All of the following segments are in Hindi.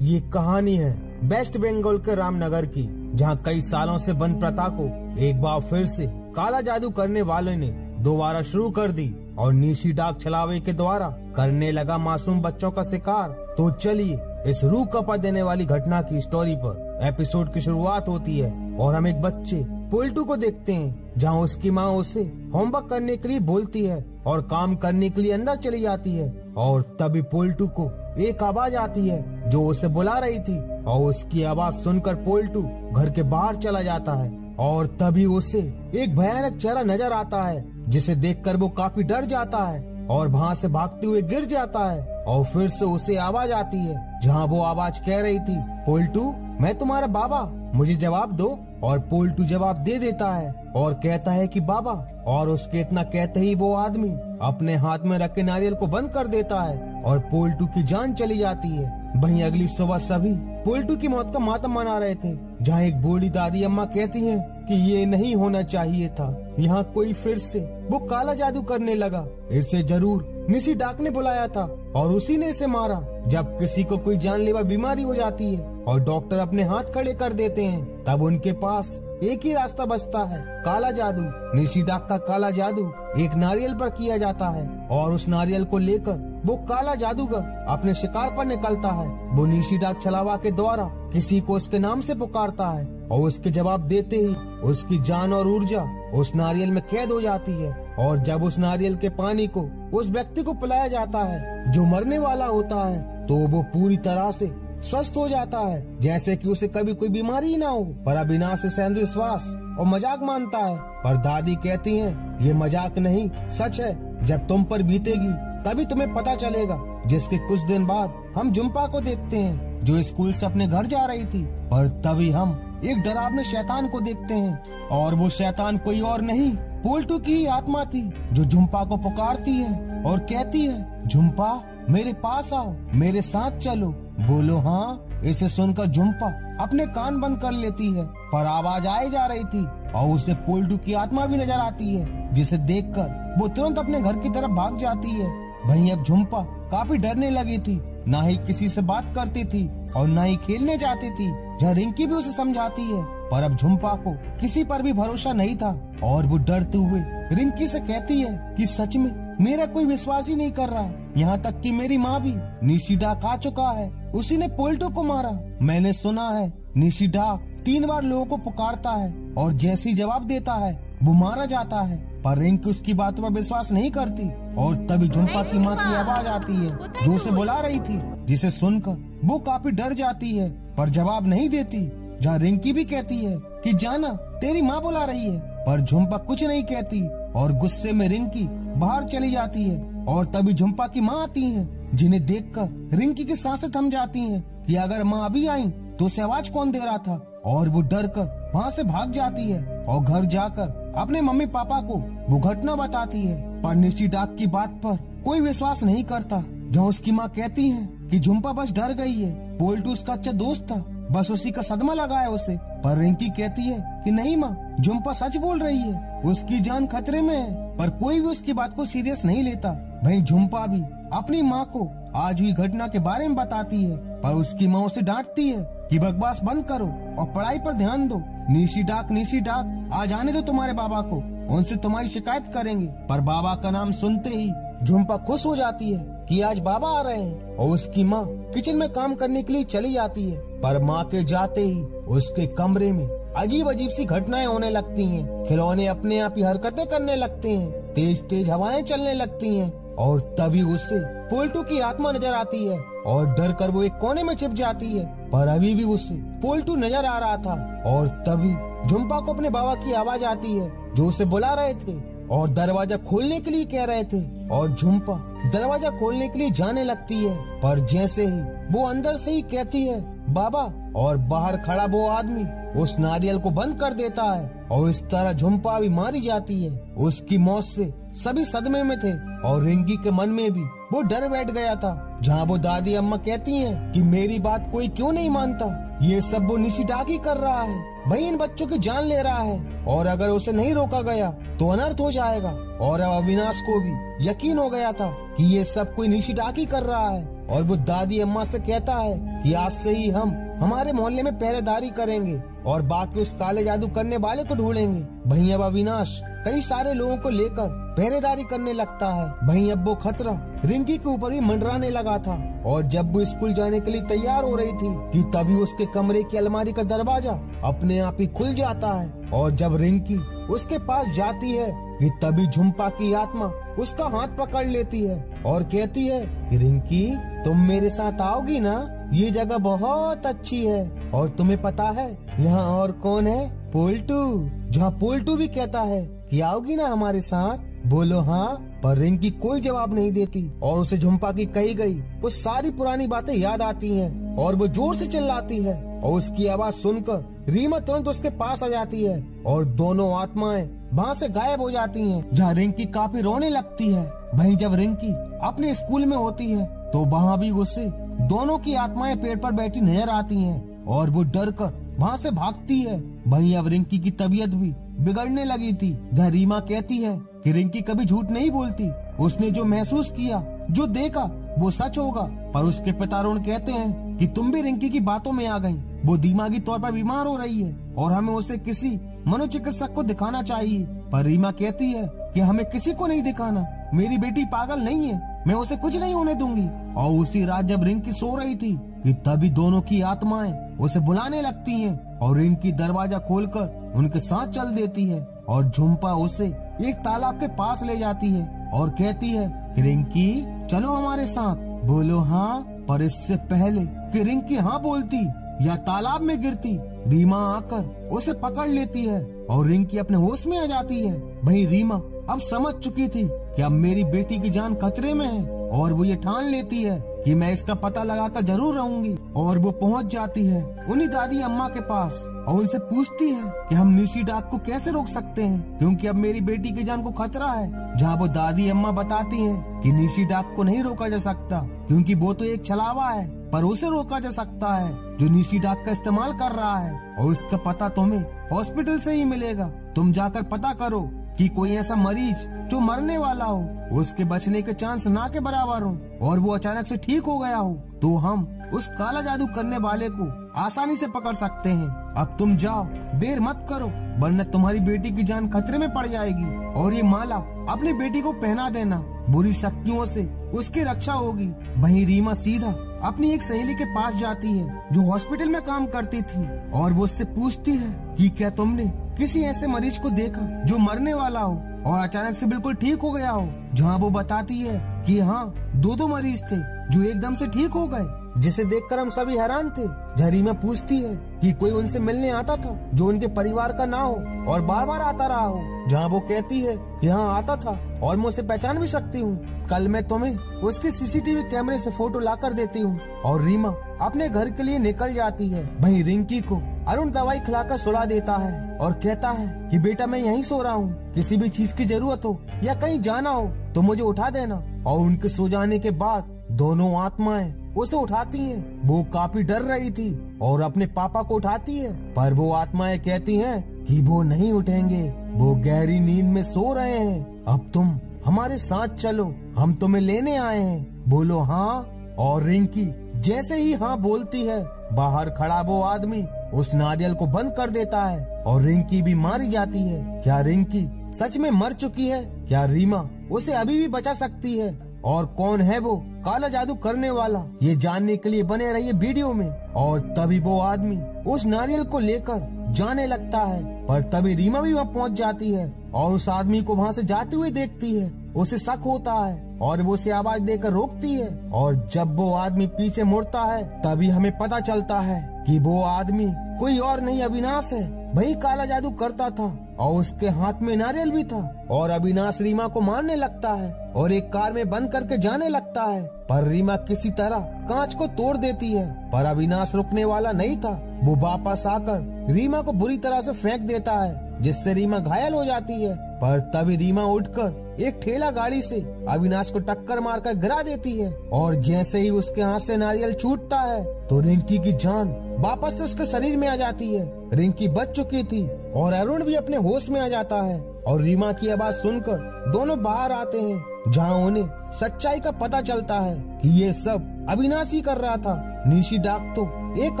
ये कहानी है वेस्ट बंगाल के रामनगर की, जहां कई सालों से बंद प्रथा को एक बार फिर से काला जादू करने वाले ने दोबारा शुरू कर दी और निशी डाक छलावे के द्वारा करने लगा मासूम बच्चों का शिकार। तो चलिए इस रूह कपा देने वाली घटना की स्टोरी पर एपिसोड की शुरुआत होती है और हम एक बच्चे पोल्टू को देखते हैं, जहां उसकी माँ उसे होमवर्क करने के लिए बोलती है और काम करने के लिए अंदर चली जाती है। और तभी पोल्टू को एक आवाज आती है जो उसे बुला रही थी और उसकी आवाज सुनकर पोल्टू घर के बाहर चला जाता है और तभी उसे एक भयानक चेहरा नजर आता है, जिसे देखकर वो काफी डर जाता है और वहाँ से भागते हुए गिर जाता है। और फिर से उसे आवाज आती है जहाँ वो आवाज कह रही थी, पोल्टू मैं तुम्हारा बाबा, मुझे जवाब दो। और पोल्टू जवाब दे देता है और कहता है कि बाबा, और उसके इतना कहते ही वो आदमी अपने हाथ में रखे नारियल को बंद कर देता है और पोल्टू की जान चली जाती है। वहीं अगली सुबह सभी पोल्टू की मौत का मातम मना रहे थे, जहाँ एक बूढ़ी दादी अम्मा कहती हैं कि ये नहीं होना चाहिए था, यहाँ कोई फिर से वो काला जादू करने लगा, इसे जरूर निशी डाक ने बुलाया था और उसी ने इसे मारा। जब किसी को कोई जानलेवा बीमारी हो जाती है और डॉक्टर अपने हाथ खड़े कर देते हैं, तब उनके पास एक ही रास्ता बचता है, काला जादू। निशी डाक का काला जादू एक नारियल पर किया जाता है और उस नारियल को लेकर वो काला जादूगर अपने शिकार पर निकलता है। वो निशी डाक छलावा के द्वारा किसी को उसके नाम से पुकारता है और उसके जवाब देते ही उसकी जान और ऊर्जा उस नारियल में कैद हो जाती है। और जब उस नारियल के पानी को उस व्यक्ति को पिलाया जाता है जो मरने वाला होता है, तो वो पूरी तरह से स्वस्थ हो जाता है, जैसे कि उसे कभी कोई बीमारी ही ना हो। पर अविनाश इसे अंधविश्वास और मजाक मानता है, पर दादी कहती है ये मजाक नहीं, सच है। जब तुम पर बीतेगी तभी तुम्हें पता चलेगा। जिसके कुछ दिन बाद हम जुम्पा को देखते हैं जो स्कूल से अपने घर जा रही थी, पर तभी हम एक डरावने शैतान को देखते हैं और वो शैतान कोई और नहीं, पोल्टू की ही आत्मा थी जो जुम्पा को पुकारती है और कहती है, जुम्पा मेरे पास आओ, मेरे साथ चलो। बोलो हाँ। इसे सुनकर जुम्पा अपने कान बंद कर लेती है, पर आवाज आए जा रही थी और उसे पोल्टू की आत्मा भी नजर आती है, जिसे देखकर वो तुरंत अपने घर की तरफ भाग जाती है। वहीं अब जुम्पा काफी डरने लगी थी, ना ही किसी से बात करती थी और ना ही खेलने जाती थी, जहाँ रिंकी भी उसे समझाती है। पर अब जुम्पा को किसी पर भी भरोसा नहीं था और वो डरते हुए रिंकी से कहती है कि सच में मेरा कोई विश्वास ही नहीं कर रहा, यहाँ तक कि मेरी माँ भी निशी डाक आ चुका है, उसी ने पोल्टू को मारा। मैंने सुना है निशी डाक 3 बार लोगों को पुकारता है और जैसे ही जवाब देता है वो मारा जाता है। पर रिंकी उसकी बातों पर विश्वास नहीं करती और तभी जुम्पा की माँ की आवाज आती है जो उसे बुला रही थी, जिसे सुनकर वो काफी डर जाती है पर जवाब नहीं देती। जहाँ रिंकी भी कहती है कि जाना तेरी माँ बुला रही है, पर जुम्पा कुछ नहीं कहती और गुस्से में रिंकी बाहर चली जाती है। और तभी जुम्पा की माँ आती हैं, जिन्हें देखकर रिंकी की सांसें थम जाती हैं कि अगर माँ अभी आई तो उसे आवाज कौन दे रहा था। और वो डर कर वहाँ से भाग जाती है और घर जाकर अपने मम्मी पापा को वो घटना बताती है। पर निशी डाक की बात पर कोई विश्वास नहीं करता, जहाँ उसकी माँ कहती है कि जुम्पा बस डर गई है, पोल्टू उसका अच्छा दोस्त था, बस उसी का सदमा लगा है उसे। पर रिंकी कहती है कि नहीं माँ, जुम्पा सच बोल रही है, उसकी जान खतरे में है। पर कोई भी उसकी बात को सीरियस नहीं लेता। वहीं जुम्पा भी अपनी माँ को आज हुई घटना के बारे में बताती है, पर उसकी माँ उसे डांटती है कि बकवास बंद करो और पढ़ाई पर ध्यान दो। निशी डाक आज आने दो तुम्हारे बाबा को, उनसे तुम्हारी शिकायत करेंगे। पर बाबा का नाम सुनते ही जुम्पा खुश हो जाती है कि आज बाबा आ रहे हैं और उसकी माँ किचन में काम करने के लिए चली जाती है। पर माँ के जाते ही उसके कमरे में अजीब अजीब सी घटनाएं होने लगती हैं, खिलौने अपने आप ही हरकतें करने लगते हैं, तेज तेज हवाएं चलने लगती हैं और तभी उसे पोल्टू की आत्मा नजर आती है और डर कर वो एक कोने में छिप जाती है। पर अभी भी उसे पोल्टू नजर आ रहा था और तभी जुम्पा को अपने बाबा की आवाज आती है जो उसे बुला रहे थे और दरवाजा खोलने के लिए कह रहे थे। और जुम्पा दरवाजा खोलने के लिए जाने लगती है, पर जैसे ही वो अंदर से ही कहती है बाबा, और बाहर खड़ा वो आदमी उस नारियल को बंद कर देता है और इस तरह जुम्पा भी मारी जाती है। उसकी मौत से सभी सदमे में थे और रिंकी के मन में भी वो डर बैठ गया था, जहाँ वो दादी अम्मा कहती हैं कि मेरी बात कोई क्यों नहीं मानता, ये सब वो निशी डाक ही कर रहा है, भाई इन बच्चों की जान ले रहा है और अगर उसे नहीं रोका गया तो अनर्थ हो जाएगा। और अब अविनाश को भी यकीन हो गया था कि ये सब कोई निशी डाक ही कर रहा है और वो दादी अम्मा से कहता है कि आज से ही हम हमारे मोहल्ले में पहरेदारी करेंगे और बाकी उस काले जादू करने वाले को ढूंढेंगे। वहीं अब अविनाश कई सारे लोगों को लेकर पहरेदारी करने लगता है। वहीं अब वो खतरा रिंकी के ऊपर भी मंडराने लगा था और जब वो स्कूल जाने के लिए तैयार हो रही थी कि तभी उसके कमरे की अलमारी का दरवाजा अपने आप ही खुल जाता है और जब रिंकी उसके पास जाती है कि तभी झुम्पा की आत्मा उसका हाथ पकड़ लेती है और कहती है कि रिंकी, तुम मेरे साथ आओगी ना? ये जगह बहुत अच्छी है और तुम्हें पता है यहाँ और कौन है? पोल्टू। जहाँ पोल्टू भी कहता है कि आओगी ना हमारे साथ? बोलो हाँ। पर रिंकी कोई जवाब नहीं देती और उसे झुम्पा की कही गई वो सारी पुरानी बातें याद आती हैं और वो जोर से चिल्लाती है और उसकी आवाज सुनकर रीमा तुरंत उसके पास आ जाती है और दोनों आत्माएं वहाँ से गायब हो जाती हैं, जहाँ रिंकी काफी रोने लगती है। वहीं जब रिंकी अपने स्कूल में होती है तो वहाँ भी उसे दोनों की आत्माएं पेड़ पर बैठी नजर आती हैं और वो डर कर वहाँ से भागती है। वहीं अब रिंकी की तबीयत भी बिगड़ने लगी थी, जहाँ रीमा कहती है कि रिंकी कभी झूठ नहीं बोलती, उसने जो महसूस किया, जो देखा वो सच होगा। पर उसके पिता अरुण कहते हैं कि तुम भी रिंकी की बातों में आ गई, वो दिमागी तौर पर बीमार हो रही है और हमें उसे किसी मनोचिकित्सक को दिखाना चाहिए। पर रीमा कहती है कि हमें किसी को नहीं दिखाना, मेरी बेटी पागल नहीं है, मैं उसे कुछ नहीं होने दूंगी। और उसी रात जब रिंकी सो रही थी कि तभी दोनों की आत्माएं उसे बुलाने लगती हैं और रिंकी दरवाजा खोलकर उनके साथ चल देती है और झुम्पा उसे एक तालाब के पास ले जाती है और कहती है कि रिंकी चलो हमारे साथ। बोलो हाँ। पर इससे पहले कि रिंकी हाँ बोलती या तालाब में गिरती, रीमा आकर उसे पकड़ लेती है और रिंकी अपने होश में आ जाती है। वहीं रीमा अब समझ चुकी थी कि अब मेरी बेटी की जान खतरे में है और वो ये ठान लेती है कि मैं इसका पता लगाकर जरूर रहूंगी। और वो पहुंच जाती है उन्हीं दादी अम्मा के पास और उनसे पूछती है कि हम निशी डाक को कैसे रोक सकते हैं, क्योंकि अब मेरी बेटी की जान को खतरा है। जहाँ वो दादी अम्मा बताती हैं कि निशी डाक को नहीं रोका जा सकता क्योंकि वो तो एक छलावा है, पर उसे रोका जा सकता है जो निशी डाक का इस्तेमाल कर रहा है और इसका पता तुम्हें हॉस्पिटल से ही मिलेगा। तुम जाकर पता करो कि कोई ऐसा मरीज जो मरने वाला हो, उसके बचने के चांस ना के बराबर हो और वो अचानक से ठीक हो गया हो, तो हम उस काला जादू करने वाले को आसानी से पकड़ सकते हैं। अब तुम जाओ, देर मत करो, वरना तुम्हारी बेटी की जान खतरे में पड़ जाएगी। और ये माला अपनी बेटी को पहना देना, बुरी शक्तियों से उसकी रक्षा होगी। वहीं रीमा सीधा अपनी एक सहेली के पास जाती है जो हॉस्पिटल में काम करती थी और वो उससे पूछती है कि क्या तुमने किसी ऐसे मरीज को देखा जो मरने वाला हो और अचानक से बिल्कुल ठीक हो गया हो। जहाँ वो बताती है कि हाँ, दो मरीज थे जो एकदम से ठीक हो गए, जिसे देखकर हम सभी हैरान थे। रीमा पूछती है कि कोई उनसे मिलने आता था जो उनके परिवार का ना हो और बार बार आता रहा हो। जहाँ वो कहती है कि हाँ आता था और मैं उसे पहचान भी सकती हूँ, कल मैं तुम्हें उसके सीसीटीवी कैमरे से फोटो लाकर देती हूँ। और रीमा अपने घर के लिए निकल जाती है। वहीं रिंकी को अरुण दवाई खिलाकर सुला देता है और कहता है कि बेटा मैं यहीं सो रहा हूँ, किसी भी चीज की जरूरत हो या कहीं जाना हो तो मुझे उठा देना। और उनके सो जाने के बाद दोनों आत्माएं उसे उठाती हैं। वो काफी डर रही थी और अपने पापा को उठाती है, पर वो आत्माएं कहती हैं कि वो नहीं उठेंगे, वो गहरी नींद में सो रहे हैं। अब तुम हमारे साथ चलो, हम तुम्हें लेने आए हैं। बोलो हाँ। और रिंकी जैसे ही हाँ बोलती है, बाहर खड़ा वो आदमी उस नारियल को बंद कर देता है और रिंकी भी मारी जाती है। क्या रिंकी सच में मर चुकी है? क्या रीमा उसे अभी भी बचा सकती है? और कौन है वो काला जादू करने वाला, ये जानने के लिए बने रहिए वीडियो में। और तभी वो आदमी उस नारियल को लेकर जाने लगता है, पर तभी रीमा भी वहाँ पहुँच जाती है और उस आदमी को वहाँ से जाते हुए देखती है। उसे शक होता है और वो उसे आवाज देकर रोकती है और जब वो आदमी पीछे मुड़ता है तभी हमें पता चलता है कि वो आदमी कोई और नहीं अविनाश है। वही काला जादू करता था और उसके हाथ में नारियल भी था। और अविनाश रीमा को मारने लगता है और एक कार में बंद करके जाने लगता है, पर रीमा किसी तरह कांच को तोड़ देती है। पर अविनाश रुकने वाला नहीं था, वो वापस आकर रीमा को बुरी तरह से फेंक देता है, जिससे रीमा घायल हो जाती है। पर तभी रीमा उठकर एक ठेला गाड़ी से अविनाश को टक्कर मारकर गिरा देती है और जैसे ही उसके हाथ से नारियल छूटता है तो रिंकी की जान वापस से उसके शरीर में आ जाती है। रिंकी बच चुकी थी और अरुण भी अपने होश में आ जाता है और रीमा की आवाज सुनकर दोनों बाहर आते हैं, जहां उन्हें सच्चाई का पता चलता है कि ये सब अविनाशी कर रहा था। निशी डाक तो एक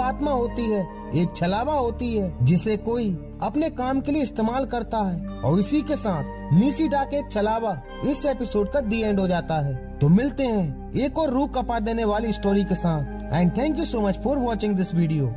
आत्मा होती है, एक छलावा होती है जिसे कोई अपने काम के लिए इस्तेमाल करता है। और इसी के साथ निशी डाक एक छलावा इस एपिसोड का दी एंड हो जाता है। तो मिलते हैं एक और रूह कपा देने वाली स्टोरी के साथ। And thank you so much for watching this video.